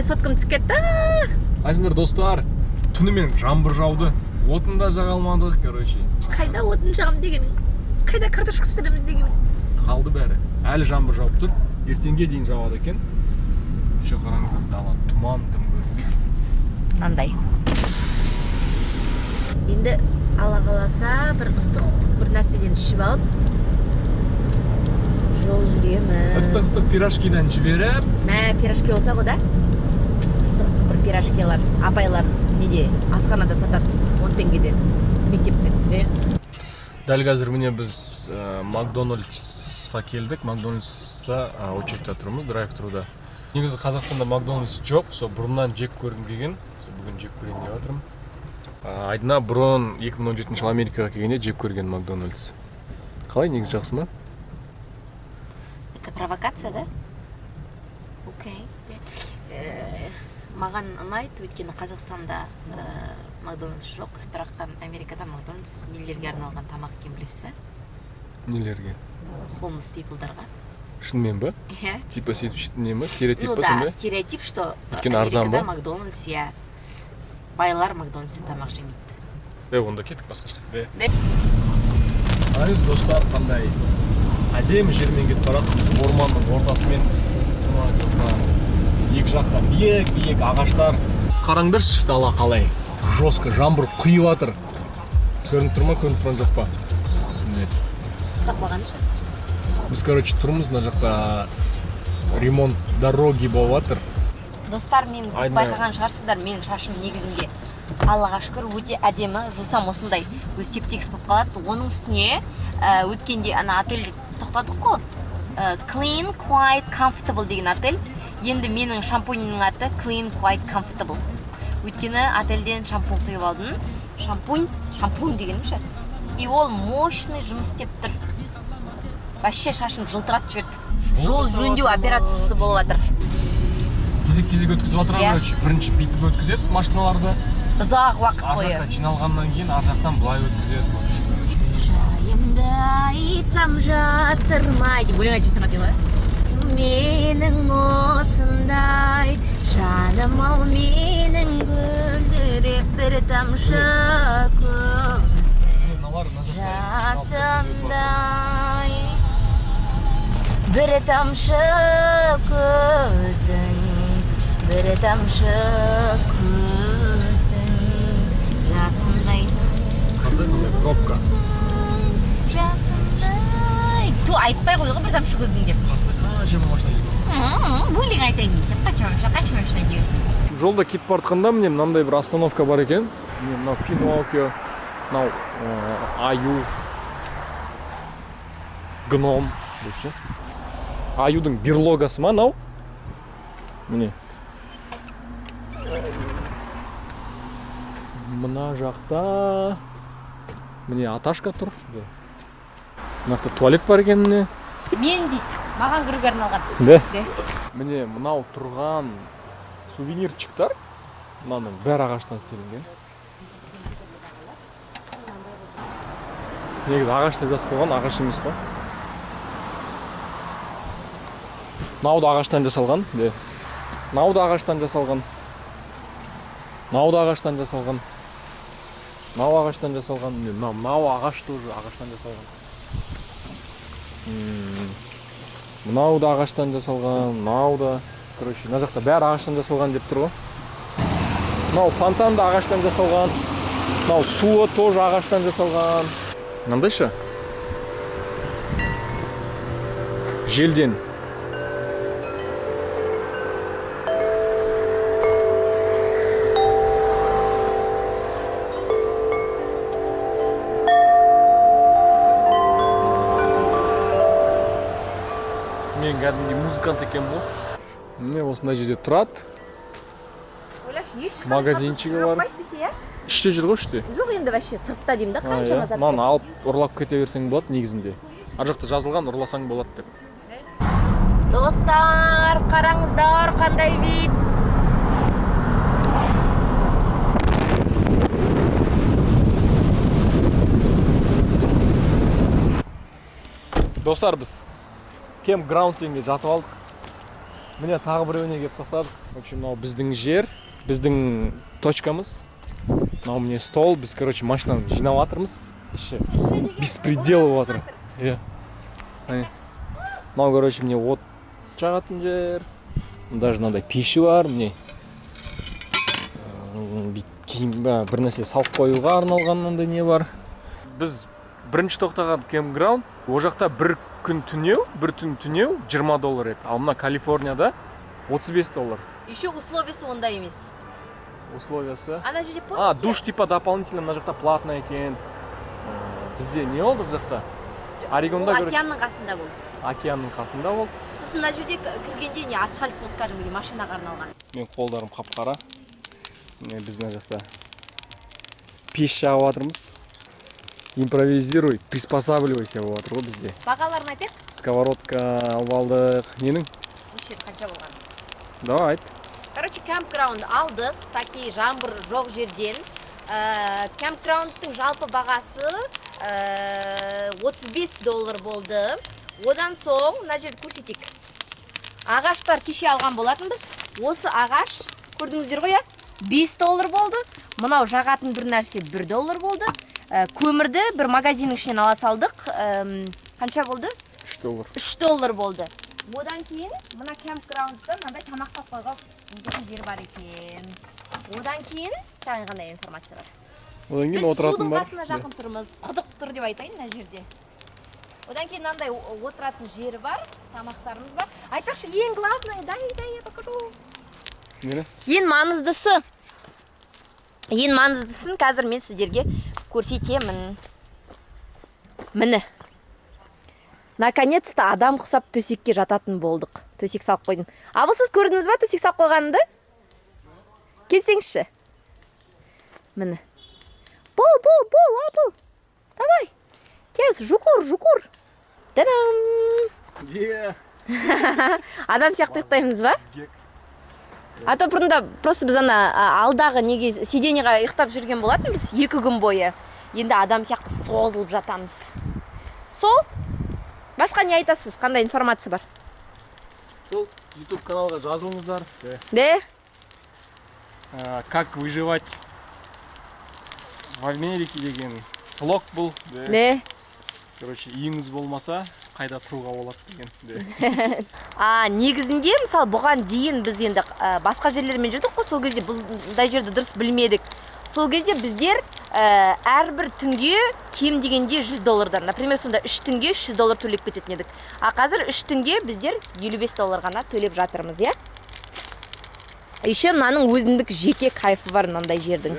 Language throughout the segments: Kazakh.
Ой, соткам түсіп кетті. Айсыңдар достар, түнімен жаңбыр жауды. Отын да жаға алмадық, короче. Қайда отын жағам дегенің? Қайда картошка пісіреміз дегенің? Қалды бәрі. Әлі жаңбыр жауып тұр. Ертеңге дейін жауады екен. Еще қараңыздар, дала тұман тым көрінбейді. Андай. Енді ала қаласа бір ыстық бір нәрседен ішіп алып жол жүреміз. Ыстық пирожкиден жіберіп. Пирожки болса ғой да? Ыстық бір пирожкилар, апайлар неде асханада сатады 10 теңгеден мектептік. Дәл қазір міне біз Макдональдсқа келдік. Макдональдста очередьте тұрмыз, драйв-труда. Негізі Қазақстанда Макдональдс жоқ, сол бұрыннан жеп көргім келген. Бүгін жеп көрейін деп жатырмын. Айдына бұрын 2017 жылы Америкаға келгенде жеп көрген Макдональдс. Қалай, негізі жақсы ма? Это провокация, да? Окей. Маған ұнайды, өйткені Қазақстанда Макдональдс жоқ, бірақ Америкада Макдональдс нелерге арналған тамақ екен, білесіз бе? Нелерге? Homeless people'дарға. Шынымен ба? Иә. Типа сөйтіп не ма? Стереотип Ну ба да, сондай? стереотип, что Америкада Макдональдс, иә. Байлар Макдональдста тамақ жемейді. Онда кеттік басқа жаққа. Қараңыз достар, қандай әдемі жермен кетіп барады. Орманның ортасымен екі жақта биік ағаштар. Сіз қараңдаршы, дала қалай жестко жаңбыр құйып жатыр. Көрініп тұр ма, көрініп тұрған жоқ па? Тақпағанша. Біз, короче, тұрмыз мына жақта ремонт дороги болып жатыр. Достар, мен байқаған шығарсыздар, менің шашым негізінде Аллаға шүкір өте әдемі, жусам осындай өз теп-тегіс болып қалады. Оның үстіне өткенде ана отельде тоқтадық қой. Clean, Quiet, Comfortable деген отель. Енді менің шампуньның аты Clean, Quiet, Comfortable. Өткені отельден шампунь құйып алдым. Шампунь дегенім ше. И ол мощный жұмыс істеп тұр. Вообще шашым жылтыратып жіберді. Жол жөндеу операциясы болып жатыр. Кезек өткізіп жатыр, бірінші бүйтіп өткізеді машиналарды. Ұзақ уақыт бойы. Ар жақта жиналғаннан кейін ар жақтан былай өткізеді. Жайымды айтсам жасырмай деп өлең айтып жатыр ғой. Менің осындай жаным ау менің гүлдіреп бір тамшы көз жасындай бір тамшы көздің бір тамшы көздің жасындай пробка жасындай ту айтпай қойға бір тамшы көздің деп өлең айтайын десе қанша машина дейсің. Жолда кетіп бартқанда міне мынандай бір остановка бар екен. Мынау Пиноккио, мынау Аю, гном дейші. Аюдың берлогасы ма мынау? Міне. Мына жақта міне Аташка тұр. Мына жақта туалет бар екен міне. Мен дейді, маған кіруге арналған. Да? Міне мынау тұрған сувенирчиктар. Мынаның бәрі ағаштан істелінген. Негізі ағаштан жасап қойған, ағаш емес қой. Мынау да ағаштан жасалған. Мынау да ағаштан жасалған. Мынау да ағаштан жасалған. Мынау ағаштан жасалған. Мынау ағаш тоже ағаштан жасалған. Мынау да ағаштан жасалған, мынау да. Короче, мына жақта бәрі ағаштан жасалған деп тұр ғой. Мынау фонтан да ағаштан жасалған. Мынау суы тоже ағаштан жасалған. Мынандай ше? Желден. Мен кәдімгі музыкант екен бұл. Міне осындай жерде тұрады. Магазинчигі бар. Іште жүр ғой іште. Жоқ енді вообще сыртта деймін да, қаншама зат. Мынаны алып ұрлап кете берсең болады негізінде. Ар жақта жазылған ұрласаң болады деп. Достар, қараңыздар қандай вид. Достар, біз кемпграундинге жатып алдық. Міне тағы біреуіне келіп тоқтадық. В общем, мынау біздің жер, біздің точкамыз. Мынау міне стол, біз, короче, машинаны жинап жатырмыз. Іші беспредел болып жатыр. Иә. Мынау, короче, міне от жағатын жер. Даже мынандай пеші бар, міне. Бір нәрсе салып қоюға арналған мынандай не бар. Біз бірінші тоқтаған кемпграунд, ол жақта бір күн түнеу, бір түн түнеу $20 еді. Ал мына Калифорнияда $35. Еще условиясы ондай емес. Условиясы. Ана жерде помните? Душ типа дополнительно мына жақта платный екен. Бізде не болды бұл жақта? Орегонда океанның қасында болды. Океанның қасында болды. Сосын мына жерде кіргенде не асфальт болды кәдімгідей машинаға арналған. Мен қолдарым қап-қара. Біз мына жақта пеш жағып жатырмыз. Импровизируй, приспосабливайся болып жатыр ғой бізде. Бағаларын айтайық. Сковородка алып алдық. Ненің? Неше қанша болған? Давай айт. Короче, кемпграунд алдық, такие жаңбыр жоқ жерден. Кемпграундтың жалпы бағасы $35 болды. Одан соң, мына жерді көрсетейік. Ағаштар кеше алған болатынбыз. Осы ағаш, көрдіңіздер ғой, $5 болды. Мынау жағатын бір нәрсе $1 болды. Көмірді бір магазиннің ішінен ала салдық. Қанша болды? $3 болды. Одан кейін мына кемпграундта мынандай тамақ салып қойған жер бар екен. Одан кейін тағы қандай информация бар? Одан кейін отыратын бар. Біз судың қасына жақын тұрмыз. Құдық тұр деп айтайын мына жерде. Одан кейін мынандай отыратын жері бар, тамақтарымыз бар. Айтпақшы, ең главное, дай я покажу. Ең маңыздысын қазір мен сіздерге көрсетемін. Міне. Наконец-то адам құсап төсекке жататын болдық. Төсек салып қойдым. Абыл, сіз көрдіңіз ба төсек салып қойғанымды? Келсеңізші. Міне. Бол, Абыл. Давай. Кез, жұқыр. Та-дам! Адам сияқты ұйықтаймыз ба? А то бұрында просто біз алдағы неге сиденьеға ұйықтап жүрген болатын біз 2 күн бойы. Енді адам сияқты созылып жатамыз. Сол? Басқа не айтасыз? Қандай информация бар? Сол YouTube каналға жазылыңыздар. Де? Как выживать в Америке деген влог бұл. Де? Короче, үйіңіз болмаса, қайда тұруға болады деген. Негізінде, мысалы, бұған дейін біз енді басқа жерлермен жүрдік қой, сол кезде бұндай жерді дұрыс білмедік. Сол кезде біздер әрбір түнге кем дегенде $100. Например, сонда 3 түнге $300 төлеп кететін едік. А қазір 3 түнге біздер $55 ғана төлеп жатырмыз, е? Еще мынаның өзіндік жеке кайфы бар мынандай жердің.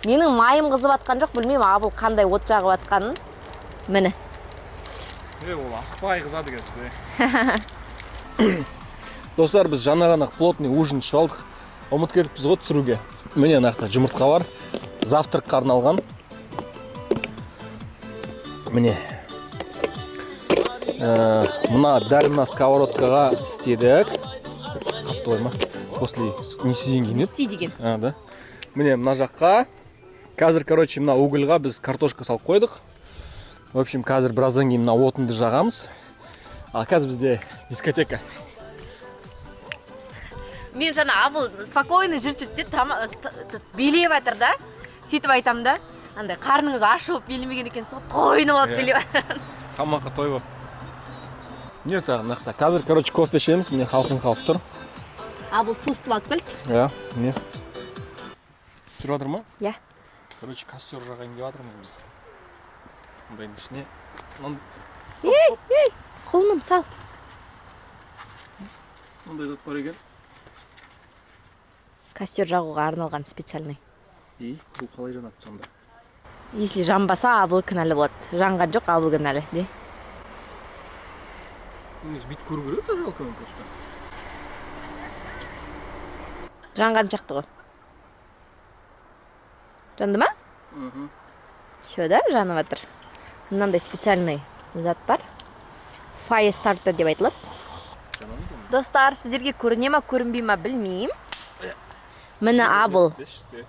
Менің майым қызып атқан жоқ, білмеймін, Абыл қандай от жағып атқанын. Міне. Ол асықпай қызады кәдімгі. Достар, біз жаңа ғана плотный ужин ішіп алдық. Ұмыт кетіппіз ғой түсіруге. Міне нақта жұмыртқа бар. Завтракқа арналған. Міне. Мына дәл мына сковородкаға істедік. Қапты ғой ма? После несіден кейін еді? Нести деген. Да. Міне мына жаққа. Қазір, короче, мына угольға біз картошка салып қойдық. В общем, қазір біраздан кейін мына отынды жағамыз. Ал қазір бізде дискотека. Мен жаңа Абыл спокойно жүрчүтте билеп жатыр да. Сөйтіп айтам да. Андай қарныңыз ашып билемеген екенсіз ғой, тойынып алып билеп жатыр. Қамаққа той болып. Не тағы нақта. Қазір, короче, кофе ішеміз. Міне халқын қалып тұр. Абыл сустып алып келді. Иә, міне. Түсіріп жатыр ма? Иә. Короче, костер жағайын деп жатырмыз біз. Мұндайдың ішіне. Ей, құлыным сал. Мұндай зат бар екен. Костер жағуға арналған специальный. Бұл қалай жанады сонда? Если жанбаса, Абыл кінәлі болады. Жанған жоқ, Абыл кінәлі. Бүйтіп көру керек жалко просто. Жанған сияқты ғой. Жанды ма? Все, да, жанып жатыр. Мынандай специальный зат бар. Fire starter деп айтылады. Достар, сіздерге көріне ма, көрінбей ма білмеймін. Міне Абыл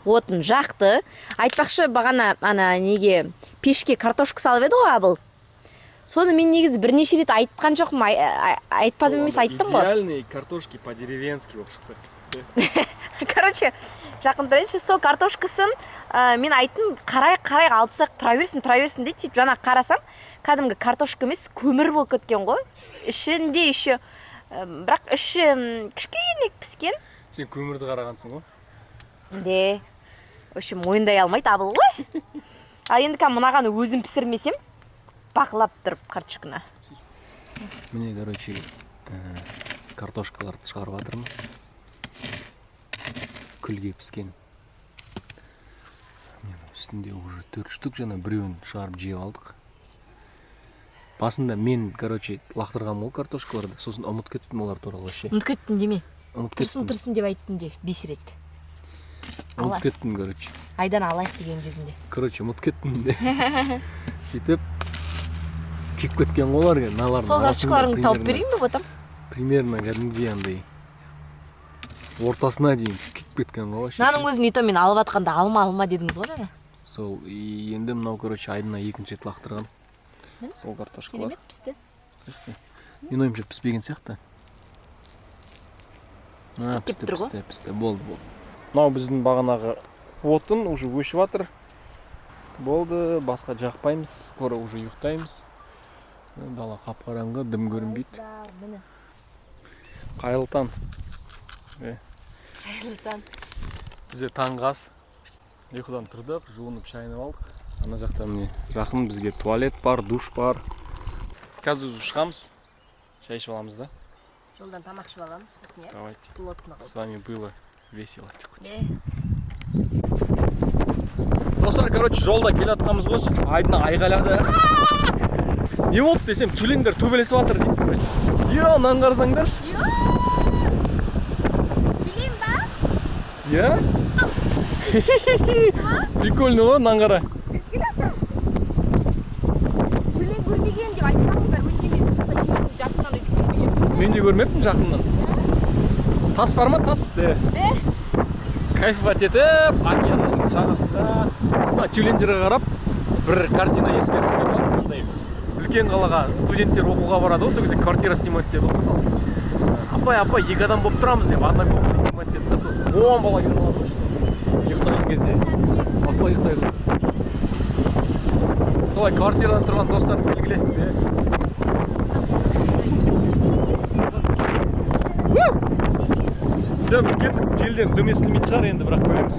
отын жақты. Айтпақшы, бағана неге пешке картошка салып еді ғой Абыл. соны мен негізі бірнеше рет айтқан жоқпын, айтпадым емес, айттым ғой. Идеальный картошки по-деревенски болып шықты. Короче, жақын тұрайыншы, сол картошкасын мен айттым, қарай алып тастақ тұра берсін дейді. Сөйтіп жаңа қарасам, кәдімгі картошка емес, көмір болып кеткен ғой. Ішінде еще, бірақ іші кішкене піскен. Сен көмірді қарағансың ғой? Де, өші мойындай алмайды абыл ғой. Ал енді мынаған өзім пісірмесем, бақылап тұрып картошканы. Міне, короче, картошкаларды шығарып жатырмыз. Күлге піскен. Үстінде уже 4 штук жана біреуін шығарып жеп алдық. Басында мен, короче, лақтырғам ол картошкаларды, сосын ұмыт кеттім олар туралы вообще. Ұмыт кеттім деме. Тұрсын деп айттым де, 5 рет. Ұмыт кеттім, короче. Айдан алайық деген кезінде. Короче, ұмыт кеттім де. Сөйтіп, күйіп кеткен олар, налардың. Сол картошкаларыңды тауып берейін бе потом? Примерно кәдімгідей андай. Ортасына дейін күйіп кеткен ғой. Наның өзін ито мен алып атқанда алма дедіңіз ғой жаңа. Сол, енді мынау, короче, айдына 2 рет лақтырған. Сол картошкалар. Керемет пісті. Мен ойымша піспеген сияқты. Пісті, болды. Мынау біздің бағанағы отын уже өшіп жатыр. Болды, басқа жақпаймыз, скоро уже ұйықтаймыз. Дала қап-қараңғы, дым көрінбейді. Қайылтан. Бізде таңғы ас. Ұйқыдан тұрдық, жуынып шайынып алдық. Ана жақта міне жақын бізге туалет бар, душ бар. Қазір шығамыз. Шай ішіп аламыз да. Жолдан тамақ ішіп аламыз, сосын Давайте. Плотно. С вами было весело. Достар, короче, жолда келе жатқанбыз ғой, сөйтіп айдына айғайлады. Не болды десем, тюлендер төбелесіп жатыр дейді. Йо, нан қарасаңдаршы. Тюлен ба? Я? Прикольно ғой, нан қара. Тюлен көрмеген деп айтпаңыздар, өткенмен жақыннан көрмеген. Мен де көрмеппін жақыннан. Тас бар ма? Тас. Кайфовать етіп, океанның жағасында тюлендерге қарап, бір картина есіме түсіп кетті. Мындай үлкен қалаға студенттер оқуға барады ғой, сол кезде квартира снимать етеді ғой, мысалы. Апай, 2 адам болып тұрамыз деп, однокомнатный снимать етеді да, сосын 10 бала келіп алады ғой. Ұйықтаған кезде. Осылай ұйықтайды. Солай квартирадан тұрған достар белгіле. Все, біз кеттік, желден дым естілмейтін шығар, енді бірақ көреміз.